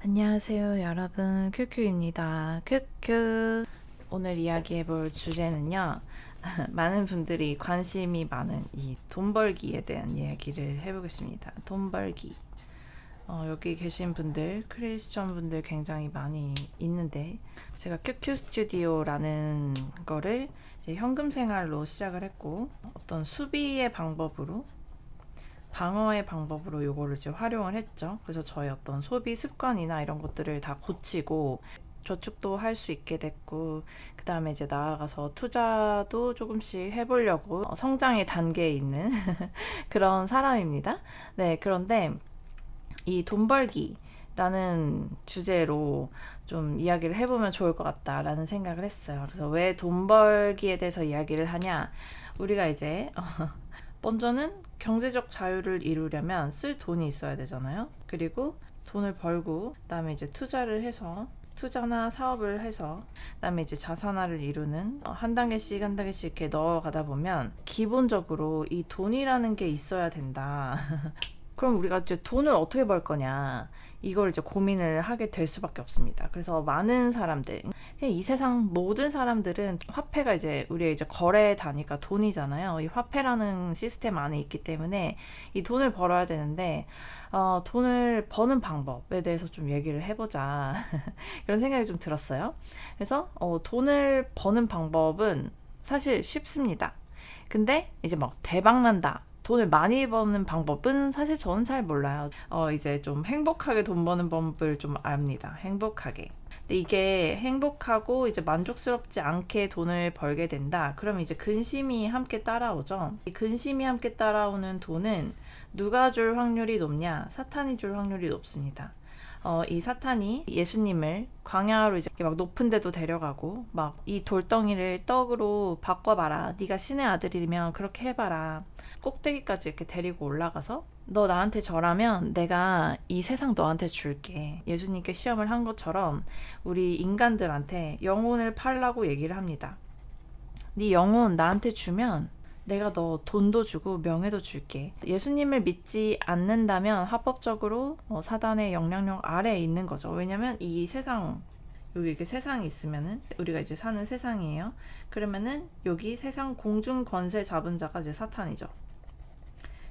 안녕하세요, 여러분. 큐큐입니다. 큐큐. 오늘 이야기해볼 주제는요. 많은 분들이 관심이 많은 이 돈 벌기에 대한 이야기를 해보겠습니다. 돈 벌기. 여기 계신 분들, 크리스천 분들 굉장히 많이 있는데, 제가 큐큐 스튜디오라는 거를 이제 현금 생활로 시작을 했고, 어떤 수비의 방법으로 방어의 방법으로 요거를 이제 활용을 했죠. 그래서 저의 어떤 소비 습관이나 이런 것들을 다 고치고 저축도 할 수 있게 됐고, 그 다음에 이제 나아가서 투자도 조금씩 해보려고 성장의 단계에 있는 그런 사람입니다. 네, 그런데 이 돈 벌기라는 주제로 좀 이야기를 해보면 좋을 것 같다라는 생각을 했어요. 그래서 왜 돈 벌기에 대해서 이야기를 하냐? 우리가 이제 먼저는 경제적 자유를 이루려면 쓸 돈이 있어야 되잖아요. 그리고 돈을 벌고 그다음에 이제 투자를 해서 투자나 사업을 해서 그다음에 이제 자산화를 이루는 한 단계씩 한 단계씩 이렇게 넣어가다 보면 기본적으로 이 돈이라는 게 있어야 된다. 그럼 우리가 이제 돈을 어떻게 벌 거냐 이걸 이제 고민을 하게 될 수밖에 없습니다. 그래서 많은 사람들, 이 세상 모든 사람들은 화폐가 이제 우리의 이제 거래 단위가 돈이잖아요. 이 화폐라는 시스템 안에 있기 때문에 이 돈을 벌어야 되는데 돈을 버는 방법에 대해서 좀 얘기를 해보자 이런 생각이 좀 들었어요. 그래서 돈을 버는 방법은 사실 쉽습니다. 근데 이제 막 대박 난다, 돈을 많이 버는 방법은 사실 저는 잘 몰라요. 이제 좀 행복하게 돈 버는 법을 좀 압니다. 행복하게. 근데 이게 행복하고 이제 만족스럽지 않게 돈을 벌게 된다. 그럼 이제 근심이 함께 따라오죠. 이 근심이 함께 따라오는 돈은 누가 줄 확률이 높냐? 사탄이 줄 확률이 높습니다. 이 사탄이 예수님을 광야로 이제 막 높은 데도 데려가고 막 이 돌덩이를 떡으로 바꿔봐라. 네가 신의 아들이면 그렇게 해봐라. 꼭대기까지 이렇게 데리고 올라가서 너 나한테 절하면 내가 이 세상 너한테 줄게. 예수님께 시험을 한 것처럼 우리 인간들한테 영혼을 팔라고 얘기를 합니다. 네 영혼 나한테 주면 내가 너 돈도 주고 명예도 줄게. 예수님을 믿지 않는다면 합법적으로 사단의 영향력 아래에 있는 거죠. 왜냐면 이 세상, 여기 이렇게 세상이 있으면은 우리가 이제 사는 세상이에요. 그러면은 여기 세상 공중 권세 잡은 자가 이제 사탄이죠.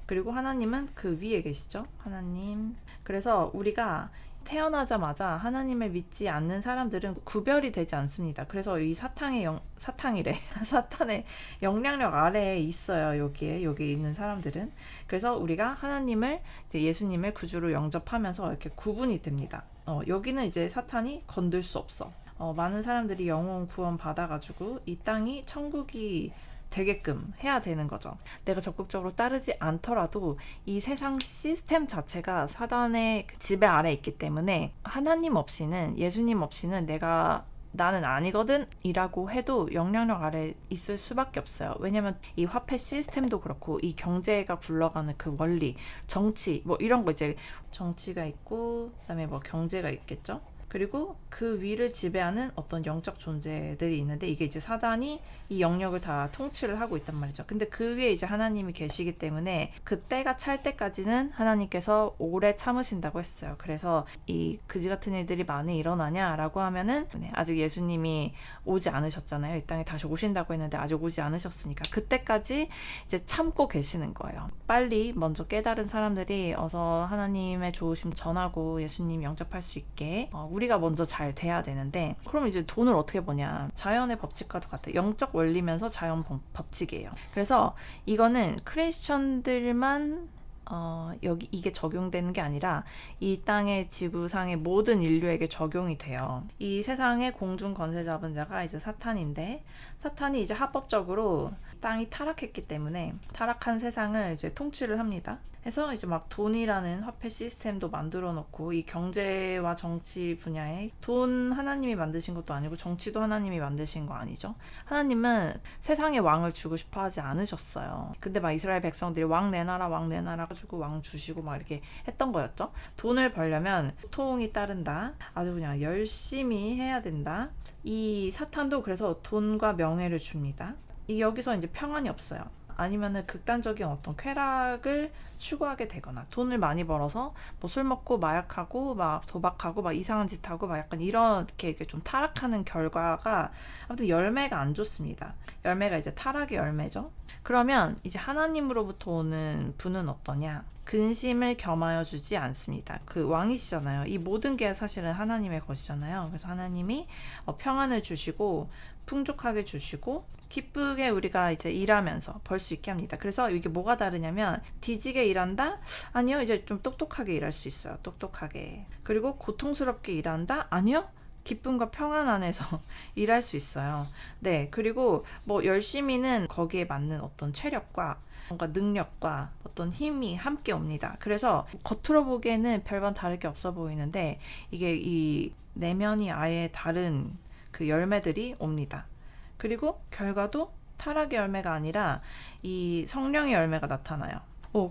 그리고 하나님은 그 위에 계시죠. 하나님. 그래서 우리가 태어나자마자 하나님을 믿지 않는 사람들은 구별이 되지 않습니다. 그래서 이 사탄이래. 사탄의 영향력 아래에 있어요. 여기 있는 사람들은. 그래서 우리가 하나님을 이제 예수님을 구주로 영접하면서 이렇게 구분이 됩니다. 여기는 이제 사탄이 건들 수 없어. 많은 사람들이 영혼 구원 받아가지고 이 땅이 천국이 되게끔 해야 되는 거죠. 내가 적극적으로 따르지 않더라도 이 세상 시스템 자체가 사단의 지배 아래에 있기 때문에 하나님 없이는, 예수님 없이는 나는 아니거든 이라고 해도 영향력 아래 있을 수밖에 없어요. 왜냐면 이 화폐 시스템도 그렇고 이 경제가 굴러가는 그 원리, 정치 뭐 이런 거, 이제 정치가 있고 그다음에 뭐 경제가 있겠죠. 그리고 그 위를 지배하는 어떤 영적 존재들이 있는데 이게 이제 사단이 이 영역을 다 통치를 하고 있단 말이죠. 근데 그 위에 이제 하나님이 계시기 때문에 그 때가 찰 때까지는 하나님께서 오래 참으신다고 했어요. 그래서 이 그지 같은 일들이 많이 일어나냐라고 하면은 아직 예수님이 오지 않으셨잖아요. 이 땅에 다시 오신다고 했는데 아직 오지 않으셨으니까 그때까지 이제 참고 계시는 거예요. 빨리 먼저 깨달은 사람들이 어서 하나님의 좋으심 전하고 예수님 영접할 수 있게 우리가 먼저 잘 돼야 되는데, 그럼 이제 돈을 어떻게 버냐? 자연의 법칙과도 같아. 영적 원리면서 자연 법칙이에요. 그래서 이거는 크리스천들만 여기 이게 적용되는 게 아니라 이 땅의 지구상의 모든 인류에게 적용이 돼요. 이 세상의 공중 권세 잡은 자가 이제 사탄인데, 사탄이 이제 합법적으로 땅이 타락했기 때문에 타락한 세상을 이제 통치를 합니다. 해서 이제 막 돈이라는 화폐 시스템도 만들어 놓고, 이 경제와 정치 분야에 돈 하나님이 만드신 것도 아니고 정치도 하나님이 만드신 거 아니죠. 하나님은 세상에 왕을 주고 싶어 하지 않으셨어요. 근데 막 이스라엘 백성들이 왕 내놔라 가지고 왕 주시고 막 이렇게 했던 거였죠. 돈을 벌려면 고통이 따른다. 아주 그냥 열심히 해야 된다. 이 사탄도 그래서 돈과 명예를 줍니다. 여기서 이제 평안이 없어요. 아니면은 극단적인 어떤 쾌락을 추구하게 되거나 돈을 많이 벌어서 뭐 술 먹고 마약하고 막 도박하고 막 이상한 짓 하고 막 약간 이렇게 좀 타락하는 결과가 아무튼 열매가 안 좋습니다. 열매가 이제 타락의 열매죠. 그러면 이제 하나님으로부터 오는 분은 어떠냐? 근심을 겸하여 주지 않습니다. 그 왕이시잖아요. 이 모든 게 사실은 하나님의 것이잖아요. 그래서 하나님이 평안을 주시고 풍족하게 주시고 기쁘게 우리가 이제 일하면서 벌 수 있게 합니다. 그래서 이게 뭐가 다르냐면 뒤지게 일한다? 아니요. 이제 좀 똑똑하게 일할 수 있어요. 똑똑하게. 그리고 고통스럽게 일한다? 아니요. 기쁨과 평안 안에서 일할 수 있어요. 네. 그리고 뭐 열심히는 거기에 맞는 어떤 체력과 뭔가 능력과 어떤 힘이 함께 옵니다. 그래서 겉으로 보기에는 별반 다를 게 없어 보이는데 이게 이 내면이 아예 다른 그 열매들이 옵니다. 그리고 결과도 타락의 열매가 아니라 이 성령의 열매가 나타나요.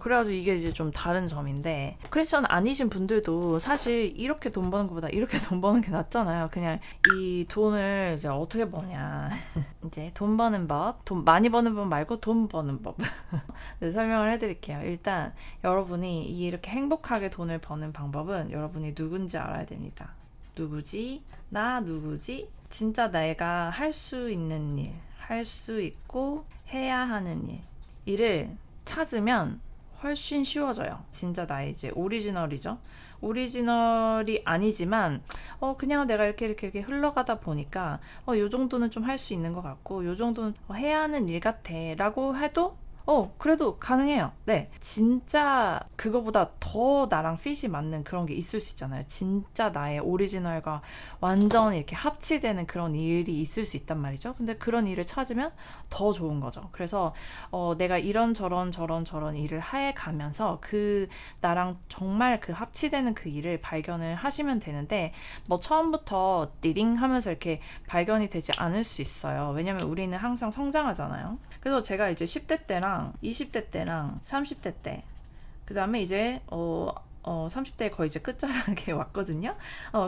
그래가지고 이게 이제 좀 다른 점인데, 크리스천 아니신 분들도 사실 이렇게 돈 버는 것보다 이렇게 돈 버는 게 낫잖아요. 그냥 이 돈을 이제 어떻게 버냐. 이제 돈 버는 법, 돈 많이 버는 법 말고 돈 버는 법. 네, 설명을 해드릴게요. 일단 여러분이 이렇게 행복하게 돈을 버는 방법은 여러분이 누군지 알아야 됩니다. 누구지? 나 누구지? 진짜 내가 할 수 있는 일, 할 수 있고 해야 하는 일을 찾으면 훨씬 쉬워져요. 진짜 나의 이제 오리지널이죠. 오리지널이 아니지만 그냥 내가 이렇게 흘러가다 보니까 요 정도는 좀 할 수 있는 것 같고 요 정도는 해야 하는 일 같아 라고 해도 그래도 가능해요. 네. 진짜 그거보다 더 나랑 핏이 맞는 그런 게 있을 수 있잖아요. 진짜 나의 오리지널과 완전 이렇게 합치되는 그런 일이 있을 수 있단 말이죠. 근데 그런 일을 찾으면 더 좋은 거죠. 그래서 내가 이런저런 일을 해 가면서 그 나랑 정말 그 합치되는 그 일을 발견을 하시면 되는데 뭐 처음부터 띠딩 하면서 이렇게 발견이 되지 않을 수 있어요. 왜냐면 우리는 항상 성장하잖아요. 그래서 제가 이제 10대 때랑 20대 때랑 30대 때, 그 다음에 이제 30대 거의 이제 끝자락에 왔거든요.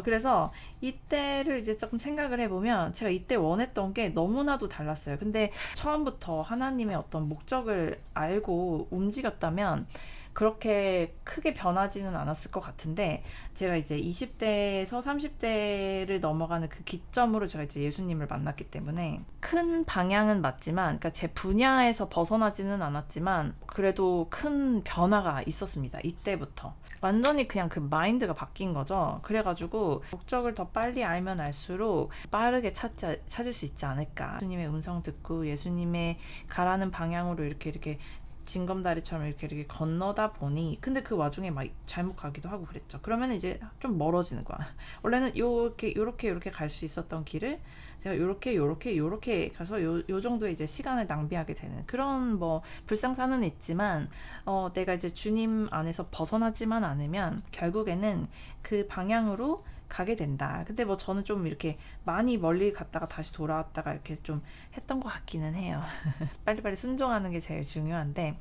그래서 이때를 이제 조금 생각을 해보면 제가 이때 원했던 게 너무나도 달랐어요. 근데 처음부터 하나님의 어떤 목적을 알고 움직였다면 그렇게 크게 변하지는 않았을 것 같은데, 제가 이제 20대에서 30대를 넘어가는 그 기점으로 제가 이제 예수님을 만났기 때문에 큰 방향은 맞지만, 그러니까 제 분야에서 벗어나지는 않았지만 그래도 큰 변화가 있었습니다. 이때부터 완전히 그냥 그 마인드가 바뀐 거죠. 그래가지고 목적을 더 빨리 알면 알수록 빠르게 찾을 수 있지 않을까. 예수님의 음성 듣고 예수님의 가라는 방향으로 이렇게 징검다리처럼 이렇게 건너다 보니, 근데 그 와중에 막 잘못 가기도 하고 그랬죠. 그러면 이제 좀 멀어지는 거야. 원래는 요렇게 갈 수 있었던 길을 제가 요렇게 가서 요 정도의 이제 시간을 낭비하게 되는 그런 뭐 불상사는 있지만, 내가 이제 주님 안에서 벗어나지만 않으면 결국에는 그 방향으로 가게 된다. 근데 뭐 저는 좀 이렇게 많이 멀리 갔다가 다시 돌아왔다가 이렇게 좀 했던 것 같기는 해요. 빨리빨리 순종하는 게 제일 중요한데,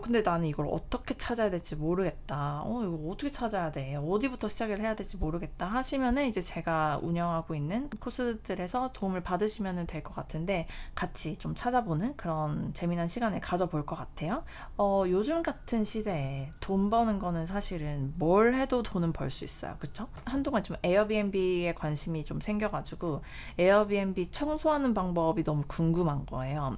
근데 나는 이걸 어떻게 찾아야 될지 모르겠다. 이거 어떻게 찾아야 돼? 어디부터 시작을 해야 될지 모르겠다 하시면은 이제 제가 운영하고 있는 코스들에서 도움을 받으시면 될 것 같은데, 같이 좀 찾아보는 그런 재미난 시간을 가져볼 것 같아요. 요즘 같은 시대에 돈 버는 거는 사실은 뭘 해도 돈은 벌 수 있어요. 그쵸? 한동안 좀 에어비앤비에 관심이 좀 생겨가지고 에어비앤비 청소하는 방법이 너무 궁금한 거예요.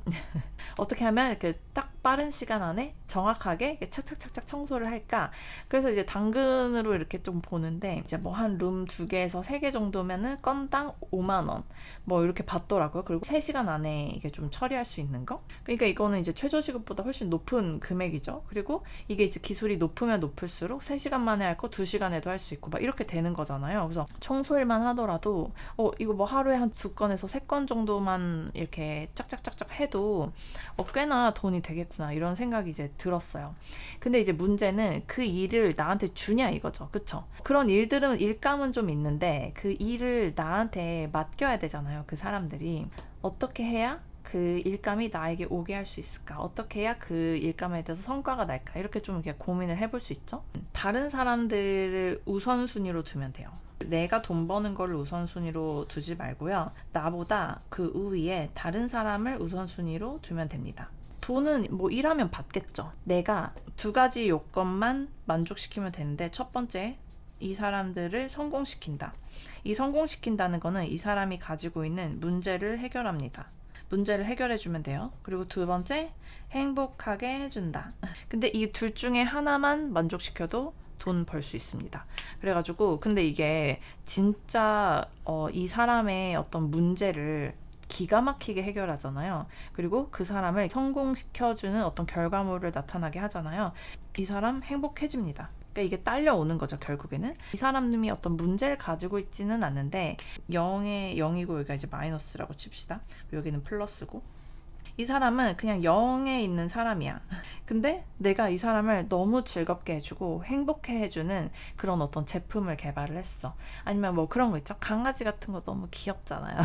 어떻게 하면 이렇게 딱 빠른 시간 안에 정확하게 착착착착 청소를 할까? 그래서 이제 당근으로 이렇게 좀 보는데, 이제 뭐 한 룸 2개에서 3개 정도면은 건당 5만 원 뭐 이렇게 받더라고요. 그리고 3시간 안에 이게 좀 처리할 수 있는 거. 그러니까 이거는 이제 최저시급보다 훨씬 높은 금액이죠. 그리고 이게 이제 기술이 높으면 높을수록 3시간 만에 할 거 2시간에도 할 수 있고 막 이렇게 되는 거잖아요. 그래서 청소일만 하더라도 이거 뭐 하루에 한 2건에서 3건 정도만 이렇게 짝짝짝짝 해도 꽤나 돈이 되겠구나 이런 생각이 이제 들었어요. 근데 이제 문제는 그 일을 나한테 주냐 이거죠. 그쵸? 그런 일들은 일감은 좀 있는데 그 일을 나한테 맡겨야 되잖아요. 그 사람들이. 어떻게 해야 그 일감이 나에게 오게 할 수 있을까? 어떻게 해야 그 일감에 대해서 성과가 날까? 이렇게 좀 이렇게 고민을 해볼 수 있죠. 다른 사람들을 우선순위로 두면 돼요. 내가 돈 버는 걸 우선순위로 두지 말고요. 나보다 그 우위에 다른 사람을 우선순위로 두면 됩니다. 돈은 뭐 일하면 받겠죠. 내가 두 가지 요건만 만족시키면 되는데, 첫 번째, 이 사람들을 성공시킨다. 이 성공시킨다는 거는 이 사람이 가지고 있는 문제를 해결합니다. 문제를 해결해 주면 돼요. 그리고 두 번째, 행복하게 해준다. 근데 이 둘 중에 하나만 만족시켜도 돈 벌 수 있습니다. 그래가지고 근데 이게 진짜 이 사람의 어떤 문제를 기가 막히게 해결하잖아요. 그리고 그 사람을 성공시켜주는 어떤 결과물을 나타나게 하잖아요. 이 사람 행복해집니다. 그러니까 이게 딸려오는 거죠. 결국에는 이 사람이 어떤 문제를 가지고 있지는 않는데 0에 0이고 여기가 이제 마이너스라고 칩시다. 여기는 플러스고, 이 사람은 그냥 0에 있는 사람이야. 근데 내가 이 사람을 너무 즐겁게 해주고 행복해 해주는 그런 어떤 제품을 개발을 했어. 아니면 뭐 그런 거 있죠. 강아지 같은 거 너무 귀엽잖아요.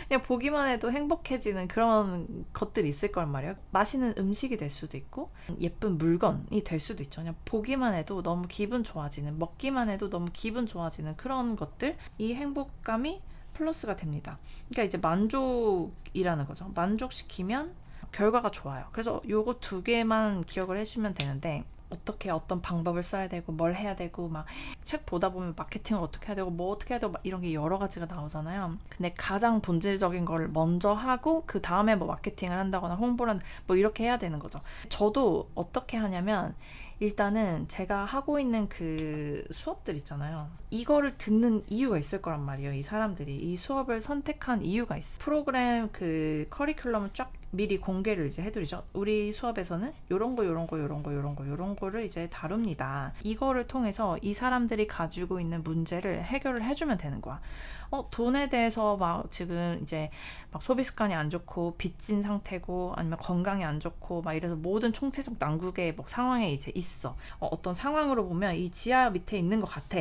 그냥 보기만 해도 행복해지는 그런 것들이 있을 거란 말이에요. 맛있는 음식이 될 수도 있고 예쁜 물건이 될 수도 있죠. 그냥 보기만 해도 너무 기분 좋아지는, 먹기만 해도 너무 기분 좋아지는 그런 것들, 이 행복감이 플러스가 됩니다. 그러니까 이제 만족이라는 거죠. 만족시키면 결과가 좋아요. 그래서 요거 두 개만 기억을 해주면 되는데, 어떻게 어떤 방법을 써야 되고 뭘 해야 되고 막 책 보다 보면 마케팅을 어떻게 해야 되고 뭐 어떻게 해야 되고 막 이런 게 여러 가지가 나오잖아요. 근데 가장 본질적인 걸 먼저 하고 그 다음에 뭐 마케팅을 한다거나 홍보를 뭐 이렇게 해야 되는 거죠. 저도 어떻게 하냐면, 일단은 제가 하고 있는 그 수업들 있잖아요. 이거를 듣는 이유가 있을 거란 말이에요. 이 사람들이 이 수업을 선택한 이유가 있어. 프로그램 그 커리큘럼을 쫙 미리 공개를 이제 해드리죠. 우리 수업에서는 요런 요런 거를 이제 다룹니다. 이거를 통해서 이 사람들이 가지고 있는 문제를 해결을 해주면 되는 거야. 돈에 대해서 막 지금 이제 막 소비 습관이 안 좋고 빚진 상태고 아니면 건강이 안 좋고 막 이래서 모든 총체적 난국의 뭐 상황에 이제 있어. 어떤 상황으로 보면 이 지하 밑에 있는 것 같아.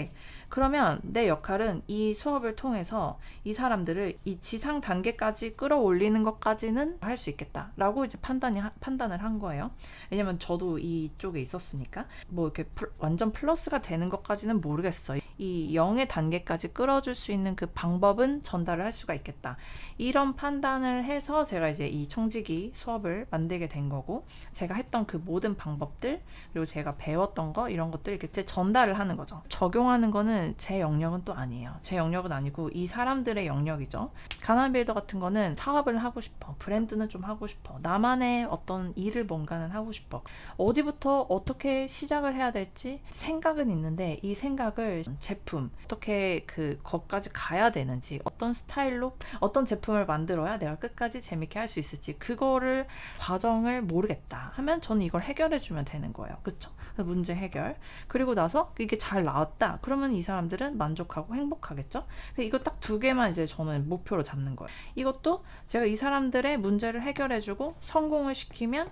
그러면 내 역할은 이 수업을 통해서 이 사람들을 이 지상 단계까지 끌어올리는 것까지는 할 수 있겠다라고 이제 판단을 한 거예요. 왜냐면 저도 이쪽에 있었으니까 뭐 이렇게 완전 플러스가 되는 것까지는 모르겠어. 이 0의 단계까지 끌어줄 수 있는 그 방법은 전달을 할 수가 있겠다. 이런 판단을 해서 제가 이제 이 청지기 수업을 만들게 된 거고, 제가 했던 그 모든 방법들, 그리고 제가 배웠던 거, 이런 것들 이렇게 전달을 하는 거죠. 적용하는 거는 제 영역은 또 아니에요. 제 영역은 아니고 이 사람들의 영역이죠. 가난 빌더 같은 거는 사업을 하고 싶어. 브랜드는 좀 하고 싶어. 나만의 어떤 일을 뭔가는 하고 싶어. 어디부터 어떻게 시작을 해야 될지 생각은 있는데, 이 생각을 제품, 어떻게 그것까지 가야 되는지, 어떤 스타일로 어떤 제품을 만들어야 내가 끝까지 재밌게 할 수 있을지, 그거를 과정을 모르겠다 하면 저는 이걸 해결해 주면 되는 거예요. 그쵸? 문제 해결. 그리고 나서 이게 잘 나왔다 그러면 이 사람들은 만족하고 행복하겠죠? 이거 딱 두 개만 이제 저는 목표로 잡는 거예요. 이것도 제가 이 사람들의 문제를 해결해 주고 성공을 시키면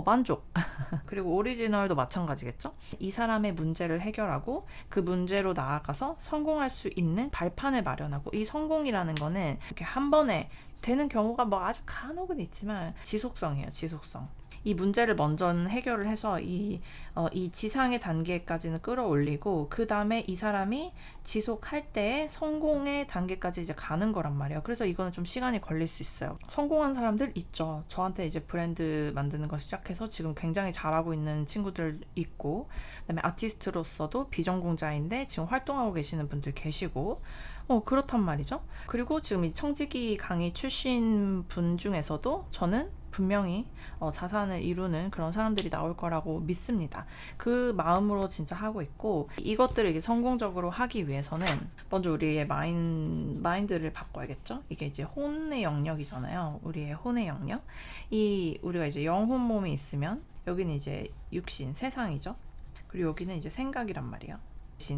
만족. 그리고 오리지널도 마찬가지겠죠? 이 사람의 문제를 해결하고 그 문제로 나아가서 성공할 수 있는 발판을 마련하고, 이 성공이라는 거는 이렇게 한 번에 되는 경우가 뭐 아주 간혹은 있지만 지속성이에요. 지속성. 이 문제를 먼저는 해결을 해서 이 지상의 단계까지는 끌어올리고, 그 다음에 이 사람이 지속할 때 성공의 단계까지 이제 가는 거란 말이에요. 그래서 이거는 좀 시간이 걸릴 수 있어요. 성공한 사람들 있죠. 저한테 이제 브랜드 만드는 거 시작해서 지금 굉장히 잘하고 있는 친구들 있고, 그다음에 아티스트로서도 비전공자인데 지금 활동하고 계시는 분들 계시고, 그렇단 말이죠. 그리고 지금 이 청지기 강의 출신 분 중에서도 저는 분명히 자산을 이루는 그런 사람들이 나올 거라고 믿습니다. 그 마음으로 진짜 하고 있고, 이것들을 이게 성공적으로 하기 위해서는 먼저 우리의 마인드를 바꿔야겠죠. 이게 이제 혼의 영역이잖아요. 우리의 혼의 영역. 우리가 이제 영혼 몸이 있으면 여기는 이제 육신, 세상이죠. 그리고 여기는 이제 생각이란 말이에요.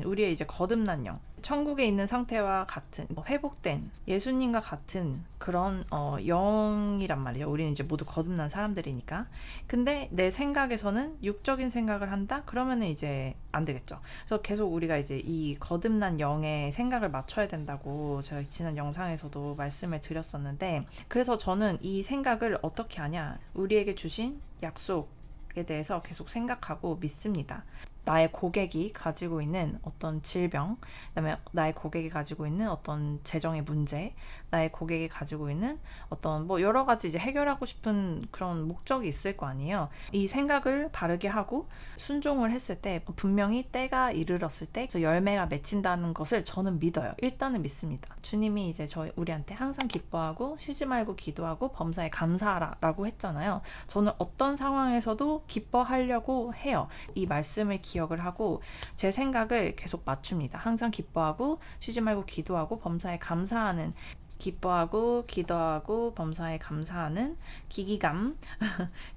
우리의 이제 거듭난 영, 천국에 있는 상태와 같은 회복된 예수님과 같은 그런 영이란 말이에요. 우리는 이제 모두 거듭난 사람들이니까. 근데 내 생각에서는 육적인 생각을 한다? 그러면은 이제 안 되겠죠. 그래서 계속 우리가 이제 이 거듭난 영의 생각을 맞춰야 된다고 제가 지난 영상에서도 말씀을 드렸었는데, 그래서 저는 이 생각을 어떻게 하냐, 우리에게 주신 약속에 대해서 계속 생각하고 믿습니다. 나의 고객이 가지고 있는 어떤 질병, 그다음에 나의 고객이 가지고 있는 어떤 재정의 문제, 나의 고객이 가지고 있는 어떤 뭐 여러 가지 이제 해결하고 싶은 그런 목적이 있을 거 아니에요. 이 생각을 바르게 하고 순종을 했을 때 분명히 때가 이르렀을 때 열매가 맺힌다는 것을 저는 믿어요. 일단은 믿습니다. 주님이 이제 우리한테 항상 기뻐하고 쉬지 말고 기도하고 범사에 감사하라라고 했잖아요. 저는 어떤 상황에서도 기뻐하려고 해요. 이 말씀을 기억을 하고 제 생각을 계속 맞춥니다. 항상 기뻐하고 쉬지 말고 기도하고 범사에 감사하는, 기뻐하고 기도하고 범사에 감사하는 기기감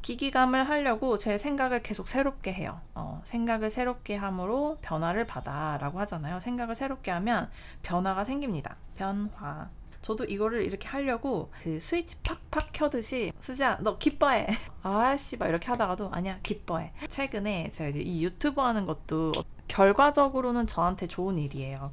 기기감을 하려고 제 생각을 계속 새롭게 해요. 생각을 새롭게 함으로 변화를 받아 라고 하잖아요. 생각을 새롭게 하면 변화가 생깁니다. 변화. 저도 이거를 이렇게 하려고 그 스위치 팍팍 켜듯이 수지야 너 기뻐해 아씨 막 이렇게 하다가도 아니야 기뻐해. 최근에 제가 이제 이 유튜브 하는 것도 결과적으로는 저한테 좋은 일이에요.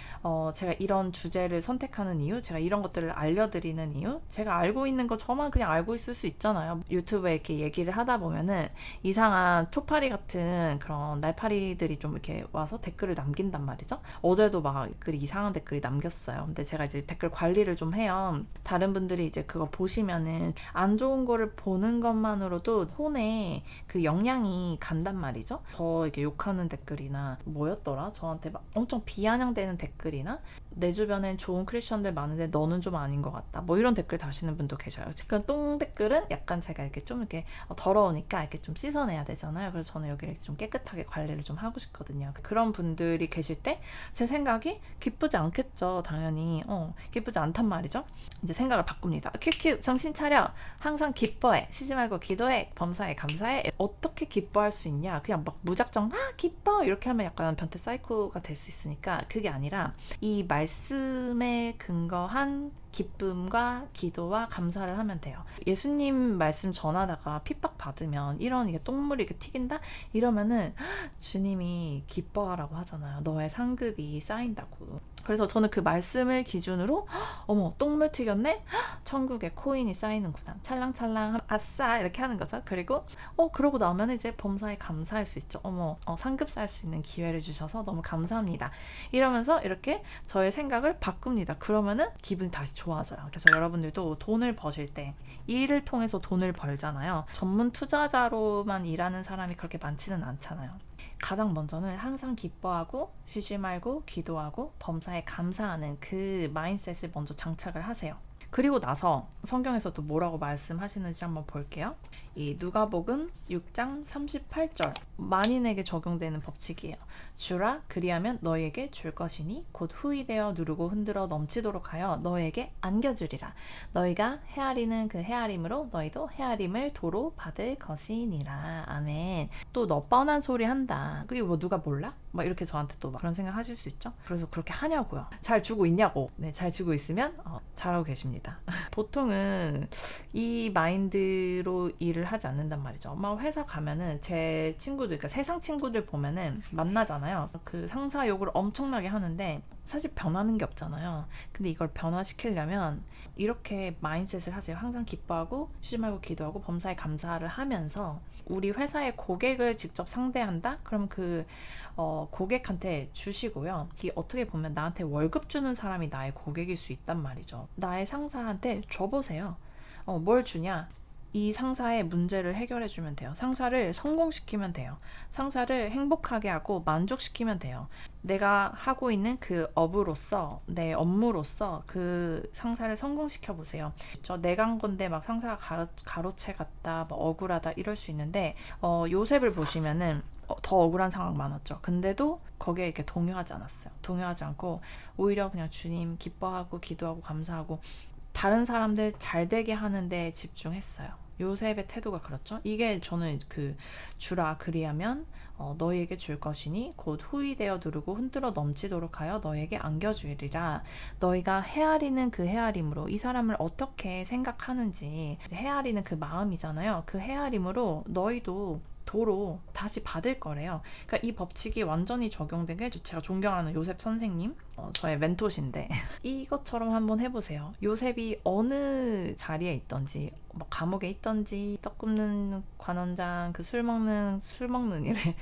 제가 이런 주제를 선택하는 이유, 제가 이런 것들을 알려드리는 이유, 제가 알고 있는 거 저만 그냥 알고 있을 수 있잖아요. 유튜브에 이렇게 얘기를 하다 보면은 이상한 초파리 같은 그런 날파리들이 좀 이렇게 와서 댓글을 남긴단 말이죠. 어제도 막 댓글이 이상한 댓글이 남겼어요. 근데 제가 이제 댓글 관리를 좀 해요. 다른 분들이 이제 그거 보시면은 안 좋은 거를 보는 것만으로도 혼에 그 영향이 간단 말이죠. 저 이렇게 욕하는 댓글이나 뭐였더라? 저한테 막 엄청 비아냥대는 댓글이나 내 주변엔 좋은 크리스천들 많은데 너는 좀 아닌 것 같다. 뭐 이런 댓글 다시는 분도 계셔요. 그런 똥 댓글은 약간 제가 이렇게 좀 이렇게 더러우니까 이렇게 좀 씻어내야 되잖아요. 그래서 저는 여기를 좀 깨끗하게 관리를 좀 하고 싶거든요. 그런 분들이 계실 때 제 생각이 기쁘지 않겠죠. 당연히. 기쁘지 않단 말이죠. 이제 생각을 바꿉니다. 큐큐 정신 차려. 항상 기뻐해. 쉬지 말고 기도해. 범사에 감사해. 어떻게 기뻐할 수 있냐. 그냥 막 무작정 기뻐 이렇게 하면 약간 변태 사이코가 될 수 있으니까 그게 아니라 이 말씀에 근거한 기쁨과 기도와 감사를 하면 돼요. 예수님 말씀 전하다가 핍박 받으면 이런 이게 똥물이 이렇게 튀긴다? 이러면은 주님이 기뻐하라고 하잖아요. 너의 상급이 쌓인다고. 그래서 저는 그 말씀을 기준으로 어머 똥물 튀겼네? 천국에 코인이 쌓이는구나. 찰랑찰랑 아싸 이렇게 하는 거죠. 그리고 그러고 나면 이제 범사에 감사할 수 있죠. 어머 상급 쌓일 수 있는 기회를 주셔서 너무 감사합니다. 이러면서 이렇게 저의 생각을 바꿉니다. 그러면은 기분이 다시 좋아져요. 그래서 여러분들도 돈을 버실 때 이 일을 통해서 돈을 벌잖아요. 전문 투자자로만 일하는 사람이 그렇게 많지는 않잖아요. 가장 먼저는 항상 기뻐하고 쉬지 말고 기도하고 범사에 감사하는 그 마인셋을 먼저 장착을 하세요. 그리고 나서 성경에서도 뭐라고 말씀하시는지 한번 볼게요. 이 누가복음 6장 38절 만인에게 적용되는 법칙이에요. 주라 그리하면 너희에게 줄 것이니 곧 후이되어 누르고 흔들어 넘치도록 하여 너희에게 안겨주리라. 너희가 헤아리는 그 헤아림으로 너희도 헤아림을 도로 받을 것이니라. 아멘. 또 너 뻔한 소리 한다. 그게 뭐 누가 몰라? 막 이렇게 저한테 또 막 그런 생각 하실 수 있죠. 그래서 그렇게 하냐고요. 잘 주고 있냐고. 네, 잘 주고 있으면 잘하고 계십니다. 보통은 이 마인드로 일을 하지 않는단 말이죠. 막 회사 가면은 제 친구들, 그러니까 세상 친구들 보면은 만나잖아요. 그 상사 욕을 엄청나게 하는데 사실 변하는 게 없잖아요. 근데 이걸 변화시키려면 이렇게 마인셋을 하세요. 항상 기뻐하고 쉬지 말고 기도하고 범사에 감사를 하면서 우리 회사의 고객을 직접 상대한다? 그럼 그 고객한테 주시고요. 이게 어떻게 보면 나한테 월급 주는 사람이 나의 고객일 수 있단 말이죠. 나의 상사한테 줘보세요. 뭘 주냐? 이 상사의 문제를 해결해 주면 돼요. 상사를 성공시키면 돼요. 상사를 행복하게 하고 만족시키면 돼요. 내가 하고 있는 그 업으로서 내 업무로서 그 상사를 성공시켜 보세요. 내가 한 건데 막 상사가 가로채 같다, 막 억울하다 이럴 수 있는데 요셉을 보시면은 더 억울한 상황 많았죠. 근데도 거기에 이렇게 동요하지 않았어요. 동요하지 않고 오히려 그냥 주님 기뻐하고 기도하고 감사하고 다른 사람들 잘 되게 하는 데 집중했어요. 요셉의 태도가 그렇죠. 이게 저는 그 주라 그리하면 너희에게 줄 것이니 곧 후이되어 누르고 흔들어 넘치도록 하여 너희에게 안겨주리라. 너희가 헤아리는 그 헤아림으로 이 사람을 어떻게 생각하는지 헤아리는 그 마음이잖아요. 그 헤아림으로 너희도 도로 다시 받을 거래요. 그러니까 이 법칙이 완전히 적용된 게 제가 존경하는 요셉 선생님, 저의 멘토신데 이것처럼 한번 해보세요. 요셉이 어느 자리에 있던지, 뭐 감옥에 있던지, 떡 굽는 관원장, 그 술 먹는 일에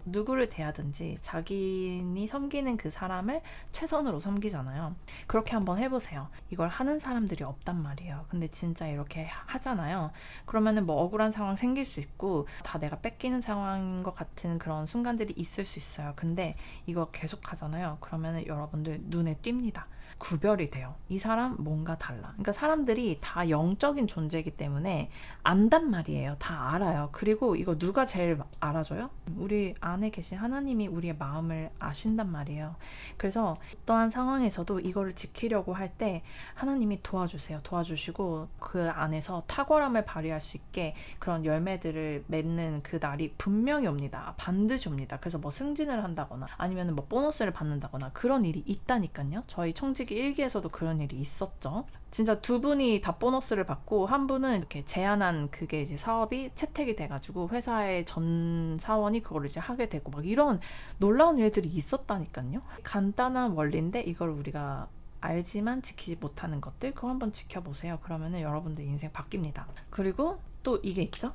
누구를 대하든지 자기니 섬기는 그 사람을 최선으로 섬기잖아요. 그렇게 한번 해보세요. 이걸 하는 사람들이 없단 말이에요. 근데 진짜 이렇게 하잖아요. 그러면은 뭐 억울한 상황 생길 수 있고 다 내가 뺏기는 상황인 것 같은 그런 순간들이 있을 수 있어요. 근데 이거 계속 하잖아요. 그러면은 여러분들 눈에 띕니다. 구별이 돼요. 이 사람 뭔가 달라. 그러니까 사람들이 다 영적인 존재이기 때문에 안단 말이에요. 다 알아요. 그리고 이거 누가 제일 알아줘요? 우리 안에 계신 하나님이 우리의 마음을 아신단 말이에요. 그래서 어떠한 상황에서도 이거를 지키려고 할 때 하나님이 도와주세요. 도와주시고 그 안에서 탁월함을 발휘할 수 있게 그런 열매들을 맺는 그 날이 분명히 옵니다. 반드시 옵니다. 그래서 뭐 승진을 한다거나 아니면 뭐 보너스를 받는다거나 그런 일이 있다니까요. 저희 청지기 일기에서도 그런 일이 있었죠. 진짜 두 분이 다 보너스를 받고 한 분은 이렇게 제안한 그게 이제 사업이 채택이 돼가지고 회사의 전 사원이 그걸 이제 하게 되고 막 이런 놀라운 일들이 있었다니까요. 간단한 원리인데 이걸 우리가 알지만 지키지 못하는 것들 그거 한번 지켜보세요. 그러면은 여러분들 인생 바뀝니다. 그리고 또 이게 있죠.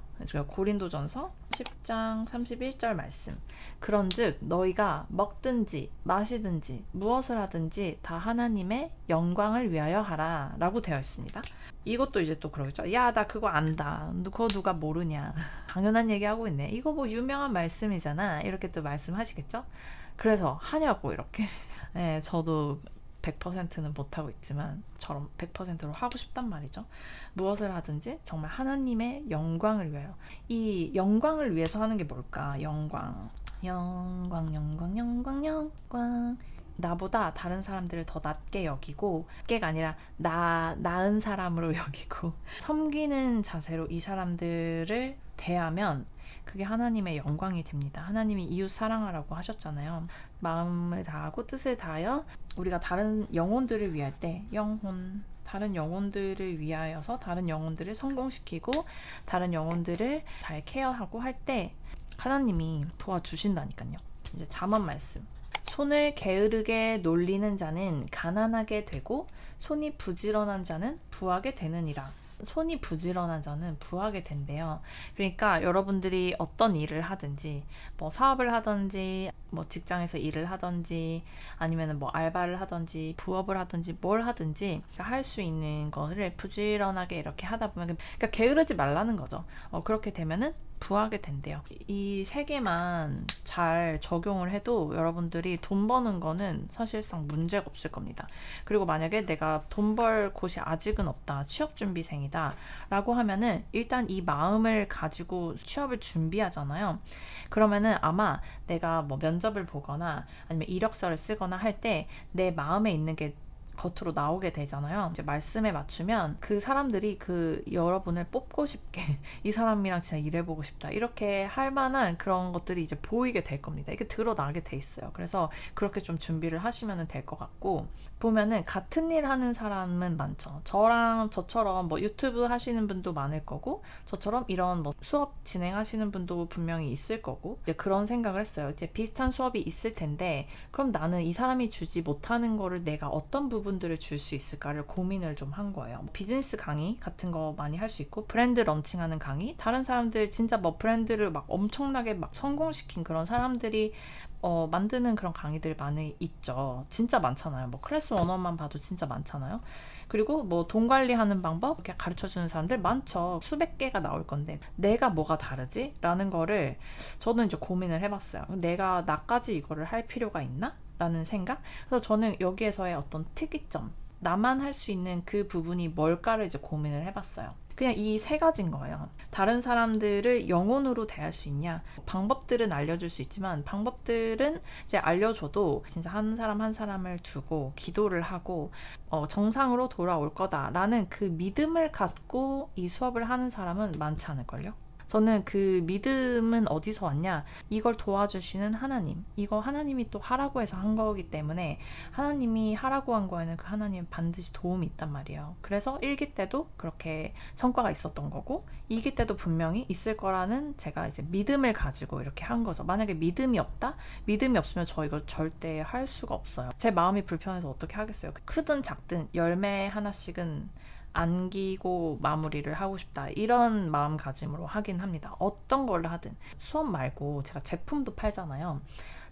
고린도전서 10장 31절 말씀. 그런즉 너희가 먹든지 마시든지 무엇을 하든지 다 하나님의 영광을 위하여 하라 라고 되어 있습니다. 이것도 이제 또 그러겠죠. 야, 나 그거 안다. 그거 누가 모르냐. 당연한 얘기하고 있네. 이거 뭐 유명한 말씀이잖아. 이렇게 또 말씀하시겠죠. 그래서 하냐고 이렇게. 네, 저도 100%는 못하고 있지만 저런 100%로 하고 싶단 말이죠. 무엇을 하든지 정말 하나님의 영광을 위하여. 이 영광을 위해서 하는 게 뭘까? 영광. 나보다 다른 사람들을 더 낮게 여기고, 낮게가 아니라 나은 사람으로 여기고 섬기는 자세로 이 사람들을 대하면 그게 하나님의 영광이 됩니다. 하나님이 이웃 사랑하라고 하셨잖아요. 마음을 다하고 뜻을 다하여 우리가 다른 영혼들을 위할 때 다른 영혼들을 위하여서 다른 영혼들을 성공시키고 다른 영혼들을 잘 케어하고 할 때 하나님이 도와주신다니까요. 이제 잠언 말씀. 손을 게으르게 놀리는 자는 가난하게 되고 손이 부지런한 자는 부하게 되느니라. 손이 부지런한 자는 부하게 된대요. 그러니까 여러분들이 어떤 일을 하든지 뭐 사업을 하든지 뭐 직장에서 일을 하든지 아니면 뭐 알바를 하든지 부업을 하든지 뭘 하든지 할 수 있는 거를 부지런하게 이렇게 하다 보면 그러니까 게으르지 말라는 거죠. 그렇게 되면은 부하게 된대요. 이 세 개만 잘 적용을 해도 여러분들이 돈 버는 거는 사실상 문제가 없을 겁니다. 그리고 만약에 내가 돈 벌 곳이 아직은 없다. 취업준비생이다. 라고 하면은 일단 이 마음을 가지고 취업을 준비하잖아요. 그러면은 아마 내가 뭐 면접을 보거나 아니면 이력서를 쓰거나 할 때 내 마음에 있는 게 겉으로 나오게 되잖아요. 이제 말씀에 맞추면 그 사람들이 그 여러분을 뽑고 싶게 이 사람이랑 진짜 일해보고 싶다 이렇게 할 만한 그런 것들이 이제 보이게 될 겁니다. 이게 드러나게 돼 있어요. 그래서 그렇게 좀 준비를 하시면 될 것 같고, 보면은 같은 일 하는 사람은 많죠. 저처럼 뭐 유튜브 하시는 분도 많을 거고 저처럼 이런 뭐 수업 진행하시는 분도 분명히 있을 거고, 이제 그런 생각을 했어요. 이제 비슷한 수업이 있을 텐데 그럼 나는 이 사람이 주지 못하는 거를 내가 어떤 부분들을 줄 수 있을까를 고민을 좀 한 거예요. 비즈니스 강의 같은 거 많이 할 수 있고, 브랜드 런칭하는 강의, 다른 사람들 진짜 뭐 브랜드를 막 엄청나게 막 성공시킨 그런 사람들이 만드는 그런 강의들 많이 있죠. 진짜 많잖아요. 뭐 클래스 101만 봐도 진짜 많잖아요. 그리고 뭐 돈 관리하는 방법 이렇게 가르쳐주는 사람들 많죠. 수백 개가 나올 건데 내가 뭐가 다르지? 라는 거를 저는 이제 고민을 해봤어요. 내가 나까지 이거를 할 필요가 있나? 라는 생각? 그래서 저는 여기에서의 어떤 특이점, 나만 할 수 있는 그 부분이 뭘까를 이제 고민을 해봤어요. 그냥 이 세 가지인 거예요. 다른 사람들을 영혼으로 대할 수 있냐? 방법들은 알려줄 수 있지만 방법들은 이제 알려줘도 진짜 한 사람 한 사람을 두고 기도를 하고 정상으로 돌아올 거다라는 그 믿음을 갖고 이 수업을 하는 사람은 많지 않을걸요? 저는 그 믿음은 어디서 왔냐? 이걸 도와주시는 하나님. 이거 하나님이 또 하라고 해서 한 거기 때문에 하나님이 하라고 한 거에는 그 하나님은 반드시 도움이 있단 말이에요. 그래서 1기 때도 그렇게 성과가 있었던 거고 2기 때도 분명히 있을 거라는 제가 이제 믿음을 가지고 이렇게 한 거죠. 만약에 믿음이 없다? 믿음이 없으면 저 이걸 절대 할 수가 없어요. 제 마음이 불편해서 어떻게 하겠어요. 크든 작든 열매 하나씩은 안기고 마무리를 하고 싶다. 이런 마음가짐으로 하긴 합니다. 어떤 걸 하든. 수업 말고 제가 제품도 팔잖아요.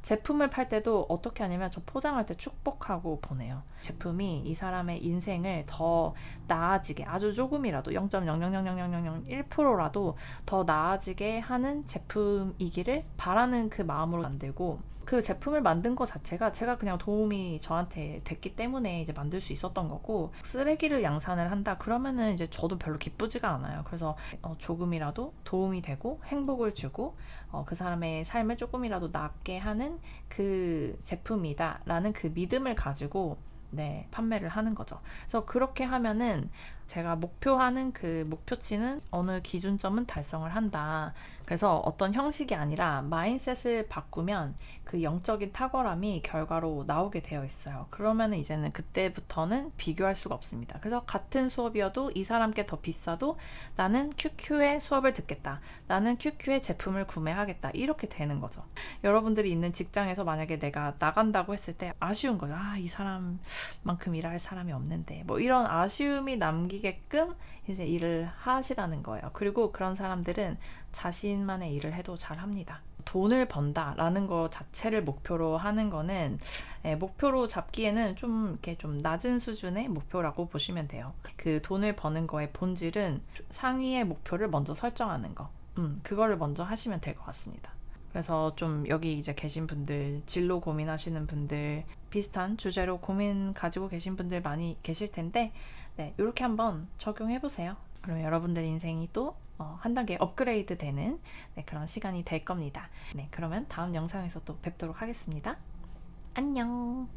제품을 팔 때도 어떻게 하냐면 저 포장할 때 축복하고 보내요. 제품이 이 사람의 인생을 더 나아지게 아주 조금이라도 0.0000001%라도 더 나아지게 하는 제품이기를 바라는 그 마음으로 만들고 그 제품을 만든 것 자체가 제가 그냥 도움이 저한테 됐기 때문에 이제 만들 수 있었던 거고 쓰레기를 양산을 한다 그러면은 이제 저도 별로 기쁘지가 않아요. 그래서 조금이라도 도움이 되고 행복을 주고 그 사람의 삶을 조금이라도 낫게 하는 그 제품이다라는 그 믿음을 가지고 네, 판매를 하는 거죠. 그래서 그렇게 하면은 제가 목표하는 그 목표치는 어느 기준점은 달성을 한다. 그래서 어떤 형식이 아니라 마인셋을 바꾸면 그 영적인 탁월함이 결과로 나오게 되어 있어요. 그러면 이제는 그때부터는 비교할 수가 없습니다. 그래서 같은 수업이어도 이 사람께 더 비싸도 나는 QQ의 수업을 듣겠다. 나는 QQ의 제품을 구매하겠다. 이렇게 되는 거죠. 여러분들이 있는 직장에서 만약에 내가 나간다고 했을 때 아쉬운 거죠. 아, 이 사람만큼 일할 사람이 없는데. 뭐 이런 아쉬움이 남기게끔 이제 일을 하시라는 거예요. 그리고 그런 사람들은 자신만의 일을 해도 잘 합니다. 돈을 번다라는 거 자체를 목표로 하는 거는 목표로 잡기에는 좀 이렇게 좀 낮은 수준의 목표라고 보시면 돼요. 그 돈을 버는 거의 본질은 상위의 목표를 먼저 설정하는 거. 그거를 먼저 하시면 될 것 같습니다. 그래서 좀 여기 이제 계신 분들, 진로 고민하시는 분들, 비슷한 주제로 고민 가지고 계신 분들 많이 계실 텐데, 네, 이렇게 한번 적용해 보세요. 그러면 여러분들 인생이 또 한 단계 업그레이드 되는 네, 그런 시간이 될 겁니다. 네, 그러면 다음 영상에서 또 뵙도록 하겠습니다. 안녕!